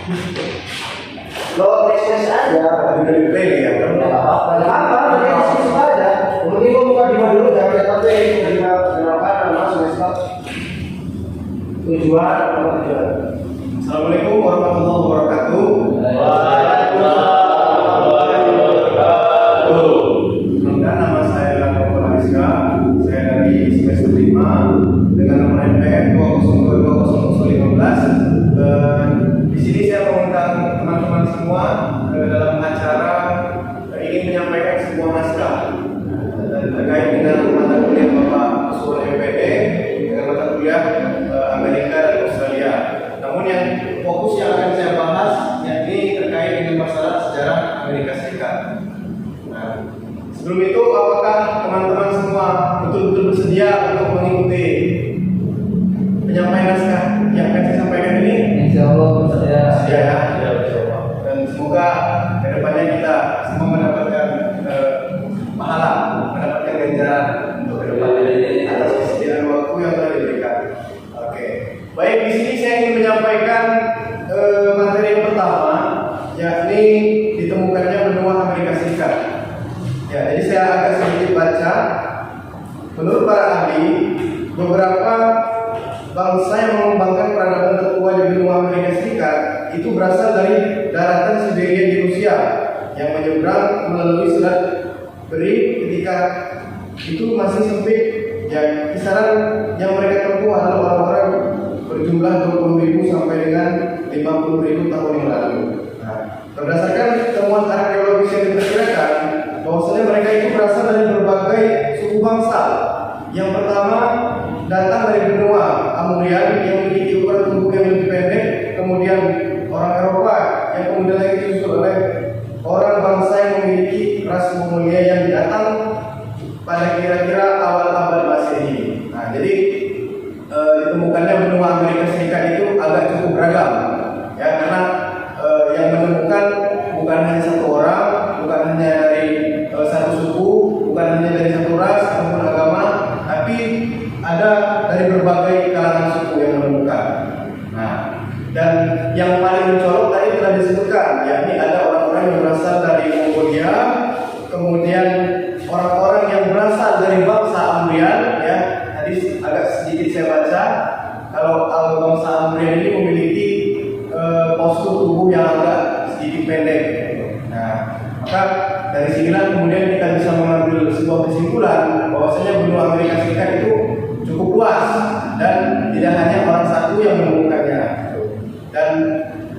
Lo tes aja, udah di play ya. apa? Tes aja. Mungkin gua buka di dulu, jangan lihat HP. Kenapa? Nama semester tujuan. Assalamualaikum warahmatullahi wabarakatuh. Nama saya Dr. Ariska. Saya dari semester 5 dengan nomor NPM 2022015. Di sini saya mengundang teman-teman semua dalam acara ingin menyampaikan sebuah naskah terkait dengan mata kuliah Bapak Usul MPD dengan mata kuliah Amerika dan Australia. Namun yang fokus yang akan saya bahas yakni terkait dengan masalah sejarah Amerika Serikat. Nah, sebelum itu apakah teman-teman semua betul-betul bersedia untuk mengikuti penyampaian naskah yang akan saya sampaikan ini? Insya Allah bersedia. Sedia ya? Dan semoga kedepannya kita semua mendapatkan pahala, mendapatkan ganjaran untuk kedepannya atas kesediaan waktu yang telah diberikan. Oke, baik, di sini saya ingin menyampaikan materi yang pertama, yakni ditemukannya benua Amerika Serikat. Ya, jadi saya agak sedikit baca. Menurut para ahli, beberapa bangsa yang mengembangkan peradaban tertua di benua Amerika Serikat itu berasal dari daratan Siberia di Rusia yang menyeberang melalui Selat Bering ketika itu masih sempit. Ya, kisaran yang mereka tempuh adalah orang-orang berjumlah 20.000 sampai dengan 50.000 tahun yang lalu. Nah, berdasarkan temuan arkeologis yang diperkirakan bahwasanya mereka itu berasal dari berbagai suku bangsa. Yang pertama datang dari benua Amurian yang memiliki ukuran tubuh yang lebih pendek, kemudian orang Eropa yang kemudian lagi disusul oleh orang bangsa yang memiliki ras Mongolia yang datang pada kira-kira awal abad Masehi. Nah, jadi ditemukannya benua Amerika Serikat itu agak cukup beragam, ya, karena yang menemukan bukan hanya satu orang, bukan hanya dari satu suku, bukan hanya dari satu ras ataupun agama, tapi ada dari berbagai kalangan suku yang menemukan. Nah, dan yang paling mencolok tadi telah disebutkan, yakni ada orang-orang yang berasal dari Mongolia, kemudian orang-orang yang berasal dari bangsa Amrian, ya. Tadi agak sedikit saya baca, kalau bangsa Amrian ini memiliki postur tubuh yang agak sedikit pendek. Nah, maka dari sinilah kemudian kita bisa mengambil sebuah kesimpulan bahwasanya benua Amerika Serikat itu cukup luas dan tidak hanya orang satu yang menemukannya. Dan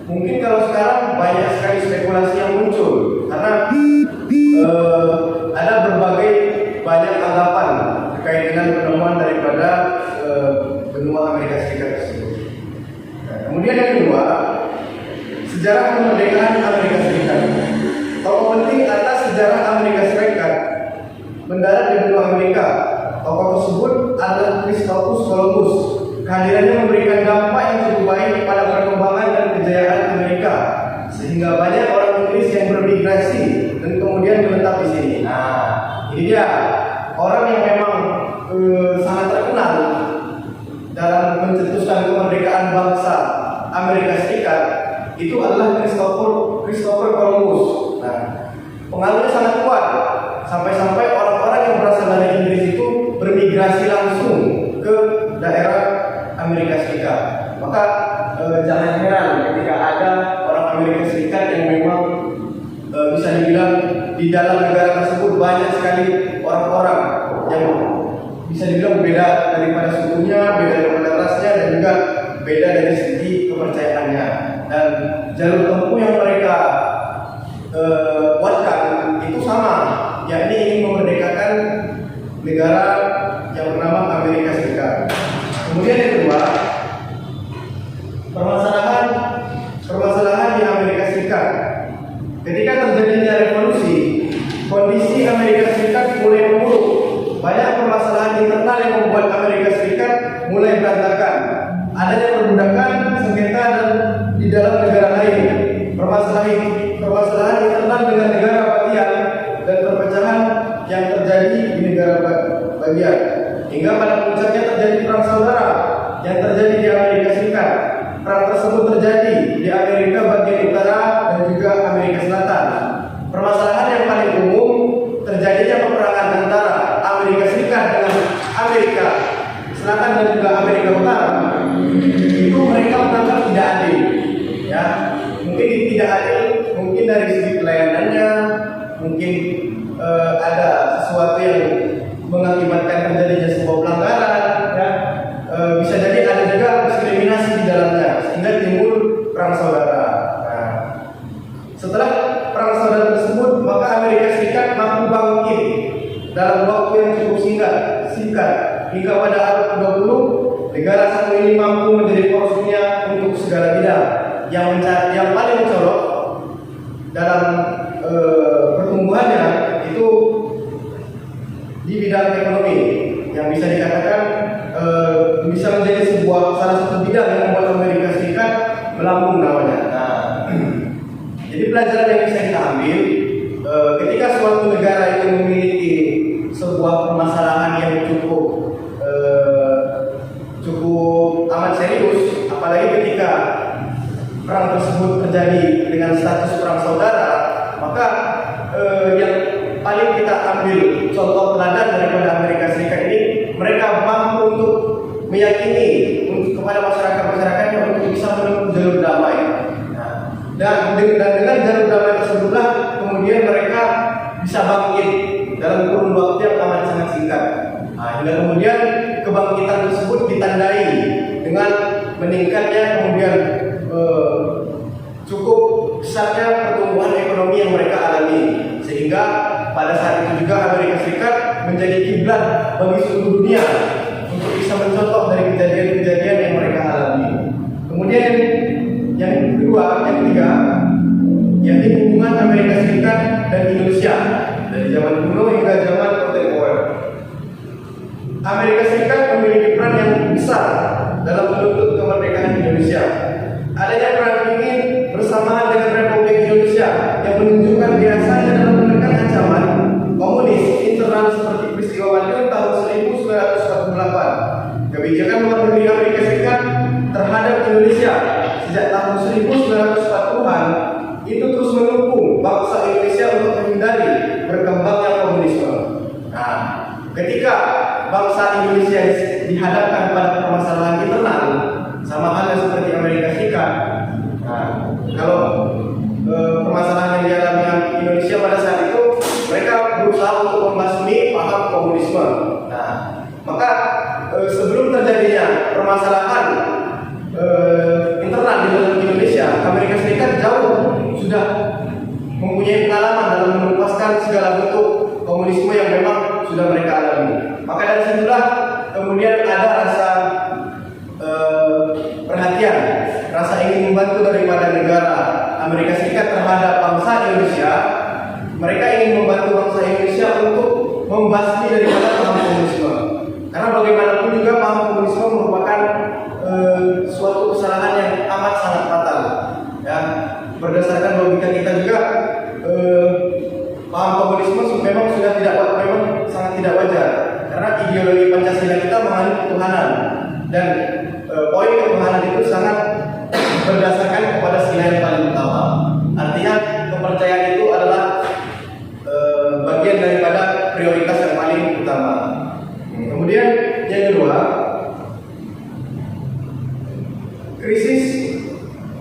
mungkin kalau sekarang banyak sekali spekulasi yang muncul karena ada berbagai banyak anggapan terkait dengan penemuan daripada benua Amerika Serikat tersebut. Nah, kemudian yang kedua, sejarah kemerdekaan Amerika Serikat. Tokoh penting atas sejarah Amerika Serikat mendarat di benua Amerika. Tokoh tersebut adalah Christopher Columbus. Kehadirannya memberikan dampak yang cukup baik pada perkembangan dan kejayaan Amerika, sehingga banyak orang Inggris yang bermigrasi dan kemudian menetap di sini. Nah, ini dia orang yang memang sangat terkenal dalam mencetuskan kemerdekaan bangsa Amerika Serikat itu adalah Christopher Columbus. Nah, pengaruhnya sangat kuat sampai-sampai orang-orang yang berasal dari Inggris itu bermigrasi langsung ke daerah Amerika Serikat. Maka jangan heran ketika ada orang Amerika Serikat yang memang bisa dibilang di dalam negara tersebut banyak sekali orang-orang yang bisa dibilang beda daripada sukunya, beda daripada rasnya, dan juga beda dari segi kepercayaannya. Dan jalur tempuh yang mereka buatkan itu sama, yakni ingin memerdekakan negara yang bernama Amerika Serikat. Kemudian yang kedua, permasalahan di Amerika Serikat. Ketika terjadinya revolusi, kondisi Amerika Serikat mulai memburuk. Banyak permasalahan internal yang membuat Amerika Serikat mulai berantakan. Adanya perbudakan, sengketa dan di dalam negara lain. Permasalahan internal dengan negara bagian dan perpecahan yang terjadi di negara bagian. Hingga pada puncaknya terjadi perang saudara yang terjadi di Amerika Serikat. Perang tersebut terjadi di Amerika bagian ini tidak adil mungkin dari segi pelayanannya, mungkin ada sesuatu yang mengakibatkan terjadinya sebuah pelanggaran, ya. Bisa jadi ada juga diskriminasi di dalamnya sehingga timbul perang saudara. Nah, setelah perang saudara tersebut, maka Amerika Serikat mampu bangkit dalam waktu yang cukup singkat hingga pada abad ke-20 negara satu ini mampu menjadi poros dunia untuk segala bidang yang paling mencolok dalam pertumbuhannya itu di bidang ekonomi yang bisa dikatakan bisa menjadi salah satu bidang yang membuat Amerika Serikat melambung namanya. Nah, jadi pelajaran yang bisa kita ambil ketika suatu negara itu memiliki sebuah permasalahan yang cukup amat serius, apalagi ketika perang tersebut terjadi dengan status perang saudara, maka yang paling kita ambil contoh teladan daripada Amerika Serikat ini, mereka mampu untuk meyakini kepada masyarakat-masyarakatnya untuk bisa menempuh jalur damai. Dan dengan jalur damai tersebutlah kemudian mereka bisa bangkit dalam kurun waktu yang amat sangat singkat. Hingga kemudian kebangkitan tersebut ditandai dengan meningkatnya kemudian cukup besarnya pertumbuhan ekonomi yang mereka alami, sehingga pada saat itu juga Amerika Serikat menjadi kiblat bagi seluruh dunia untuk bisa mencontoh dari kejadian-kejadian yang mereka alami. Kemudian yang ketiga, yaitu hubungan Amerika Serikat dan Indonesia dari zaman kuno hingga zaman kontemporer. Amerika Serikat memiliki peran yang besar dalam menuntut kemerdekaan Indonesia. Adanya perang dingin bersamaan dengan Republik Indonesia yang menunjukkan biasanya dalam menekan ancaman komunis internal seperti peristiwa Madiun tahun 1948. Kebijakan luar negeri Amerika Serikat terhadap Indonesia sejak tahun 1940-an itu terus mendukung bangsa Indonesia untuk menghindari berkembangnya komunisme. Nah, ketika bangsa Indonesia dihadapkan pada permasalahan internal, sama halnya seperti Amerika Serikat. Nah, kalau permasalahan yang dialami Indonesia pada saat itu, mereka berusaha untuk membasmi paham komunisme. Nah, maka sebelum terjadinya permasalahan internal di dalam Indonesia, Amerika Serikat jauh sudah mempunyai pengalaman dalam menuntaskan segala bentuk komunisme yang memang sudah mereka alami. Maka dari situlah kemudian ada rasa perhatian, rasa ingin membantu daripada negara Amerika Serikat terhadap bangsa Indonesia. Mereka ingin membantu bangsa Indonesia untuk membasmi daripada paham komunisme. Karena bagaimanapun juga paham komunisme merupakan suatu kesalahan yang amat sangat fatal. Ya, berdasarkan logika kita juga, paham komunisme memang sangat tidak wajar. Karena ideologi Pancasila kita menganut ketuhanan, dan poin ketuhanan itu sangat berdasarkan kepada sila yang paling utama. Artinya kepercayaan itu adalah bagian daripada prioritas yang paling utama. Kemudian yang kedua, krisis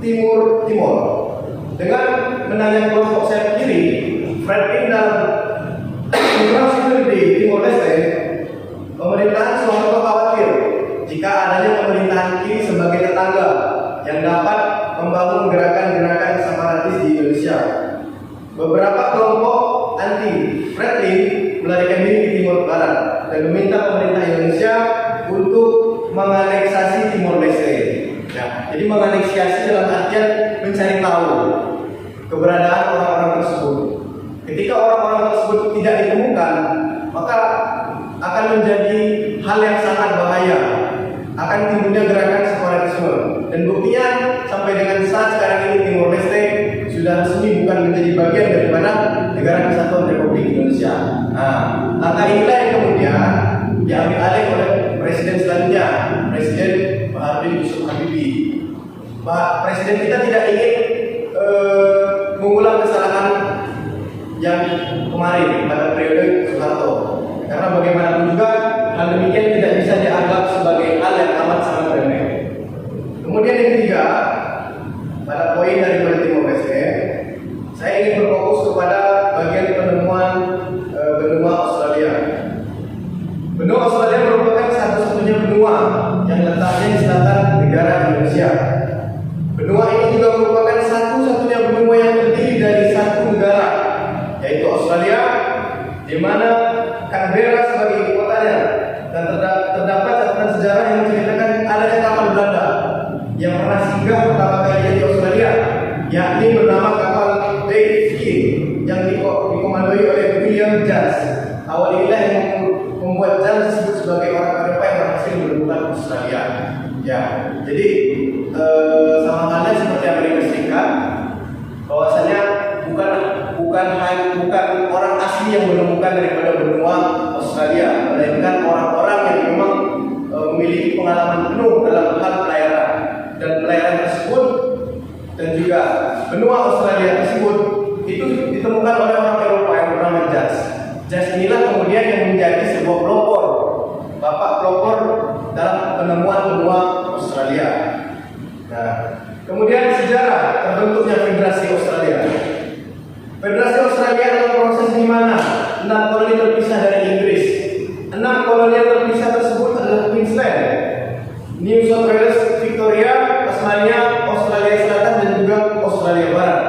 Timur dengan menanya kelompok sayap kiri, Franklin dalam Perang di Timor Leste, pemerintahan Soeharto khawatir jika adanya pemerintahan kiri sebagai tetangga yang dapat membangun gerakan-gerakan separatis di Indonesia. Beberapa kelompok anti Franklin melarikan diri di Timur Barat dan meminta pemerintah Indonesia untuk menganeksasi Timor Leste. Ya, jadi menganeksasi dalam artian mencari tahu keberadaan orang-orang tersebut. Ketika orang-orang tersebut tidak ditemukan, maka akan menjadi hal yang sangat bahaya. Akan timbulnya gerakan separatisme. Dan buktinya sampai dengan saat sekarang ini Timor Leste sudah resmi bukan menjadi bagian daripada Negara Kesatuan Republik Indonesia. Nah, langkah inilah yang kemudian diambil alih oleh Presiden selanjutnya, Presiden Baharudin Yusuf Habibie. Presiden kita tidak ingin mengulang kesalahan yang kemarin pada periode Soeharto, karena bagaimanapun juga hal demikian tidak bisa dianggap sebagai hal yang amat sangat remeh. Kemudian yang ketiga, pada poin dari Timor Leste, satu-satunya benua yang terdiri dari satu negara, yaitu Australia, di mana Canberra sebagai ibu kotanya, dan terdapat catatan sejarah yang menceritakan adanya kapal Belanda yang pernah singgah pertama kali di Australia, yakni bernama kapal Dave yang dikomandoi oleh William Jones. Awal inilah yang membuat Jones disebut sebagai orang Eropa yang berhasil menemukan Australia. Ya, jadi sama halnya seperti Amerika Serikat, bahwasanya bukan orang asli yang menemukan daripada benua Australia, melainkan orang-orang yang memang memiliki pengalaman penuh dalam hal pelayaran, dan pelayaran tersebut dan juga benua Australia tersebut itu ditemukan oleh orang Eropa yang bernama Jones. Jones inilah kemudian yang menjadi sebuah pelopor, bapak pelopor dalam penemuan benua Australia. Nah, kemudian sejarah terbentuknya Federasi Australia. Federasi Australia adalah proses di mana 6 koloni terpisah dari Inggris. 6 koloni yang terpisah tersebut adalah Queensland, New South Wales, Victoria, Tasmania, Australia Selatan, dan juga Australia Barat.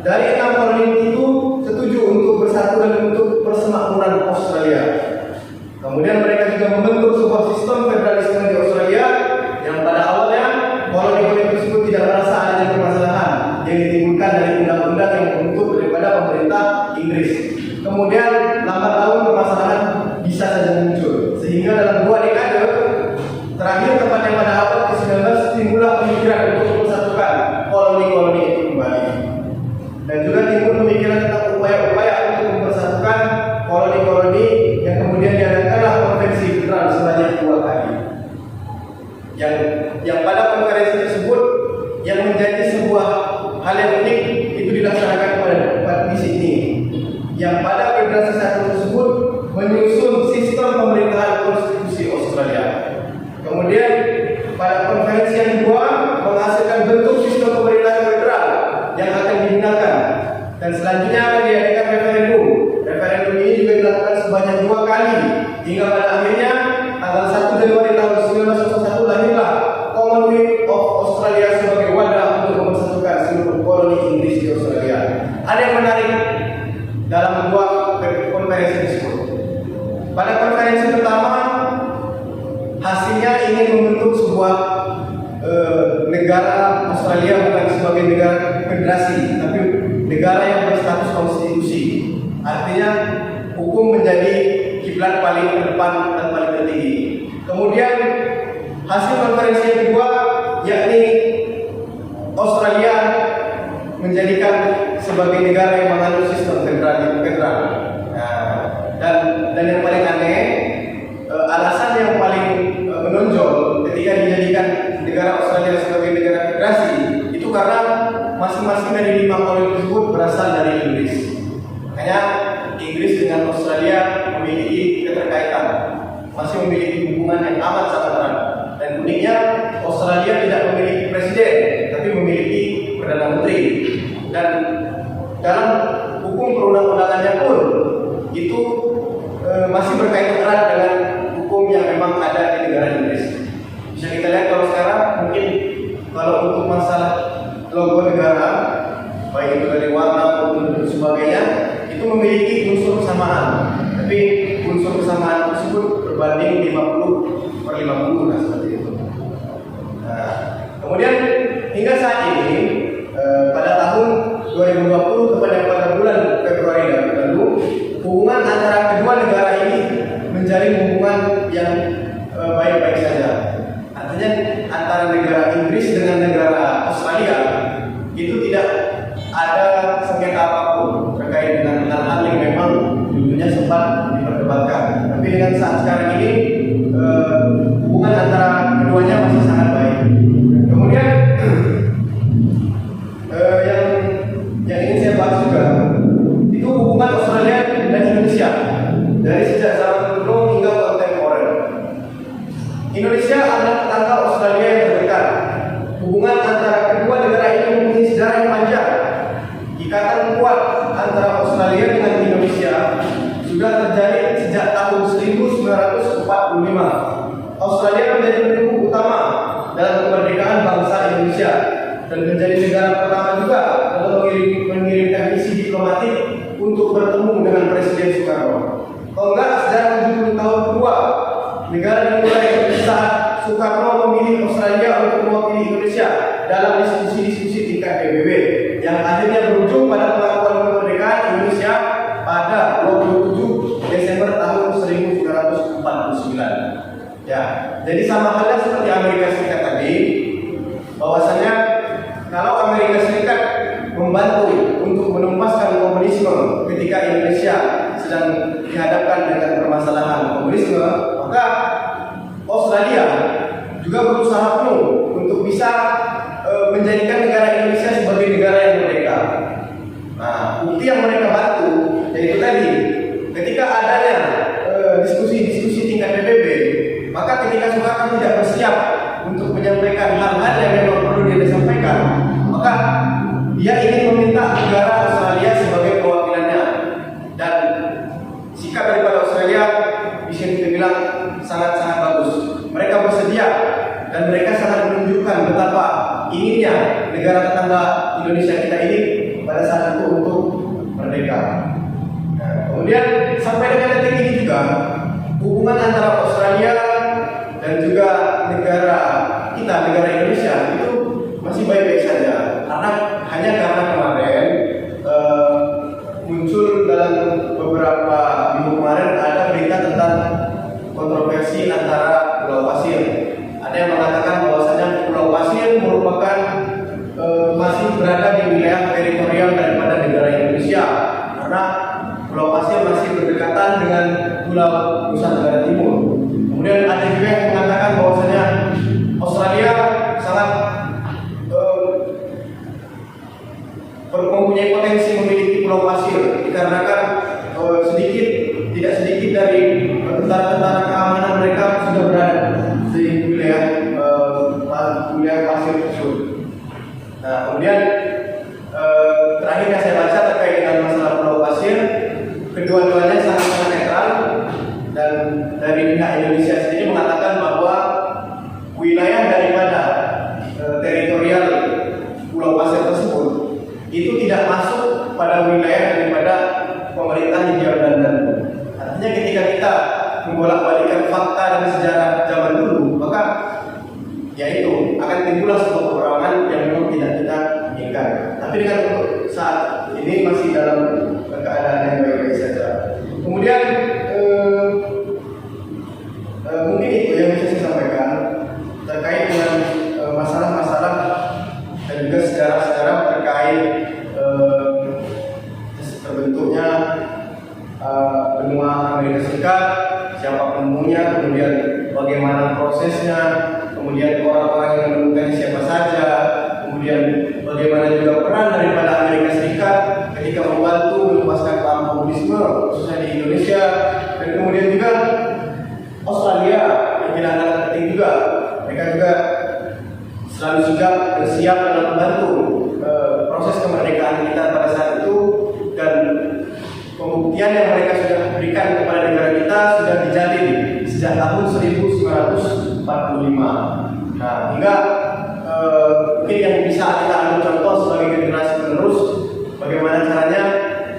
Dari 6 koloni itu setuju untuk bersatu dan untuk persemakmuran Australia. Kemudian mereka juga membentuk sebuah sistem federalisme di Australia yang pada awalnya koloni-koloni tersebut tidak merasa adanya permasalahan yang ditimbulkan dari undang-undang yang membentuk daripada pemerintah Inggris. Kemudian lambat laun permasalahan bisa saja muncul, sehingga dalam 2 dekade terakhir, tepatnya pada abad ke-19, timbullah pemikiran untuk mempersatukan koloni-koloni itu kembali. Dan juga timbul pemikiran tentang upaya-upaya untuk mempersatukan koloni-koloni yang kemudian diadakanlah konferensi federal sebanyak 2 kali. Yang pada konferensi tersebut yang menjadi sebuah hal yang unik itu dilaksanakan pada di Sydney. Yang pada federasi satu tersebut menyusun sistem pemerintahan konstitusi Australia. Kemudian pada konferensi yang kedua menghasilkan bentuk sistem pemerintahan federal yang akan digunakan, dan selanjutnya akan diadakan referendum. Referendum ini juga dilakukan sebanyak 2 kali hingga pada akhirnya tanggal 1 Januari tahun 1901 lahirlah Commonwealth of Australia sebagai wadah untuk mempersatukan seluruh koloni Inggris di Australia. Ada yang menarik dalam 2 konferensi tersebut. Pada konferensi pertama hasilnya ingin membentuk sebuah negara Australia bukan sebagai negara federasi, tapi negara yang berstatus konstitusi. Artinya hukum menjadi kiblat paling terdepan dan paling tertinggi. Kemudian hasil konferensi yang kedua yakni Australia menjadikan sebagai negara yang menganut sistem federal. Dan yang paling aneh, alasan yang paling menonjol ketika dijadikan negara Australia sebagai negara federasi itu karena masing-masing dari 5 koloni tersebut berasal dari Inggris. Makanya Inggris dengan Australia memiliki keterkaitan, masih memiliki hubungan yang amat sangat erat. Dan uniknya Australia tidak memiliki presiden, tapi memiliki perdana menteri. Dan dalam hukum perundang-undangannya pun itu masih berkaitan erat dengan hukum yang memang ada di negara Inggris. Bisa kita lihat kalau sekarang mungkin kalau untuk masalah logo negara, baik itu dari warna maupun bentuk sebagainya, itu memiliki unsur kesamaan. Tapi unsur kesamaan tersebut berbanding 50/50 seperti itu. Nah, kemudian hingga saat ini pada tahun 2020 pada bulan Februari lalu, hubungan antara kedua negara ini menjalin hubungan yang baik-baik saja. Artinya antara negara Inggris dengan negara Australia itu tidak ada sengketa apapun terkait dengan hal-hal yang memang dulunya sempat diperdebatkan. Tapi dengan saat sekarang ini hubungan antara keduanya masih sangat baik. Kemudian yang ingin saya bahas juga itu hubungan Australia dan Indonesia dari sejak zaman kuno hingga kontemporer. Indonesia adalah tetangga Australia yang terdekat. Hubungan antara kedua negara ini mempunyai sejarah yang pertama juga mengirimkan misi diplomatik untuk bertemu dengan Presiden Soekarno. Kalau enggak, sejarah 70 tahun kedua negara dimulai saat Soekarno memilih Australia untuk mewakili Indonesia dalam diskusi-diskusi tingkat PBB yang akhirnya berujung pada pengakuan kemerdekaan Indonesia pada 27 Desember tahun 1949. Ya, jadi sama halnya seperti Amerika Serikat tadi, bahwasanya kalau Amerika Serikat membantu untuk menumpaskan komunisme ketika Indonesia sedang dihadapkan dengan permasalahan komunisme, maka Australia juga berusaha penuh untuk bisa menjadikan negara Indonesia sebagai negara yang merdeka. Nah, bukti yang mereka bantu yaitu tadi, ketika adanya diskusi-diskusi tingkat PBB, maka ketika Soekarno tidak bersiap untuk menyampaikan hal-hal yang memang perlu dia sampaikan, maka dia ingin meminta negara Australia sebagai perwakilannya, dan sikap daripada Australia bisa dibilang sangat-sangat bagus. Mereka bersedia dan mereka sangat menunjukkan betapa inginnya negara tetangga Indonesia kita ini pada saat itu untuk merdeka. Nah, kemudian sampai dengan detik ini juga hubungan antara Australia dan juga negara kita, negara Indonesia itu masih baik-baik saja, hanya karena kemarin muncul dalam beberapa minggu kemarin ada berita tentang kontroversi antara Pulau Pasir. Ada yang mengatakan bahwasanya Pulau Pasir merupakan masih berada di wilayah teritorial daripada negara Indonesia, karena Pulau Pasir masih berdekatan dengan Pulau Nusa Tenggara Timur. Kemudian ada juga yang mengatakan bahwasanya Australia sangat mempunyai potensi memiliki Pulau Pasir dikarenakan tidak sedikit dari tentara-tentara keamanan mereka sudah berada di wilayah pasir tersebut. Nah, kemudian terakhir yang saya baca terkait dengan masalah Pulau Pasir, kedua-duanya sangat-sangat netral, dan dari pihak Indonesia sendiri mengatakan bahwa wilayah daripada teritorial Pulau Pasir tersebut itu tidak masuk pada wilayah daripada pemerintah Hindia Belanda. Artinya ketika kita membolak-balikkan fakta dan sejarah zaman dulu, maka yaitu akan timbullah sebuah peperangan yang memang tidak kita inginkan. Tapi dengan saat ini masih dalam keadaan yang baik-baik saja. Kemudian mungkin itu yang bisa saya sampaikan terkait dengan masalah-masalah dan juga sejarah-sejarah terkait terbentuknya benua Amerika Serikat, siapa penemunya, kemudian bagaimana prosesnya, kemudian orang-orang yang menemukan siapa saja, kemudian bagaimana juga peran daripada Amerika Serikat ketika membantu melepaskan paham komunisme khususnya di Indonesia, dan kemudian juga Australia yang tidak kalah penting juga, mereka juga selalu sigap dan siap dalam membantu proses kemerdekaan kita pada saat itu, dan pembuktian yang mereka sudah berikan kepada negara kita sudah dijalin sejak tahun 1945. Nah, hingga mungkin yang bisa kita ambil contoh sebagai generasi penerus, bagaimana caranya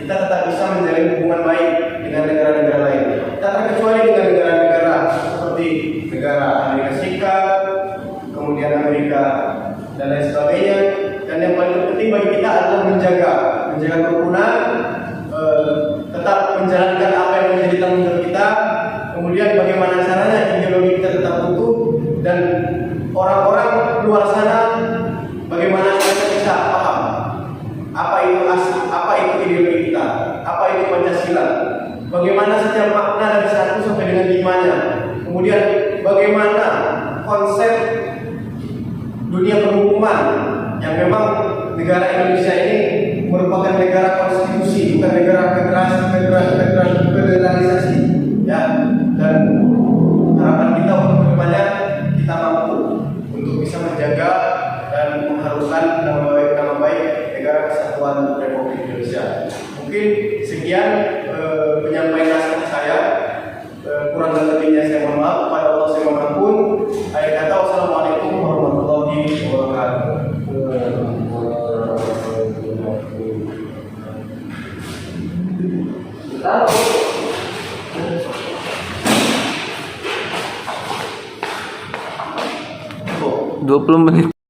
kita tetap bisa menjalin hubungan baik dengan negara-negara lain. Tak terkecuali dengan negara-negara seperti negara Amerika Serikat, kemudian Amerika dan lain sebagainya. Dan yang paling penting bagi kita adalah menjaga kerukunan, tetap menjalankan apa yang menjadi tanggung jawab kita. Kemudian bagaimana caranya ideologi kita tetap utuh, dan orang-orang luar sana bagaimana mereka bisa paham apa itu ideologi kita, apa itu Pancasila, bagaimana setiap makna dari 1 sampai dengan 5-nya. Kemudian bagaimana konsep dunia perhukuman, yang memang negara Indonesia ini merupakan negara konstitusi, bukan negara federalisasi, ya. Dan harapan kita untuk kedepannya kita mampu untuk bisa menjaga dan mengharumkan nama baik negara kesatuan Republik Indonesia. Mungkin sekian penyampaian nasihat saya. Kurang dan lebihnya saya mohon maaf. Kepada Allah saya mohon ampun. Akhir kata, wassalamualaikum warahmatullahi wabarakatuh. Tahu. 20 menit.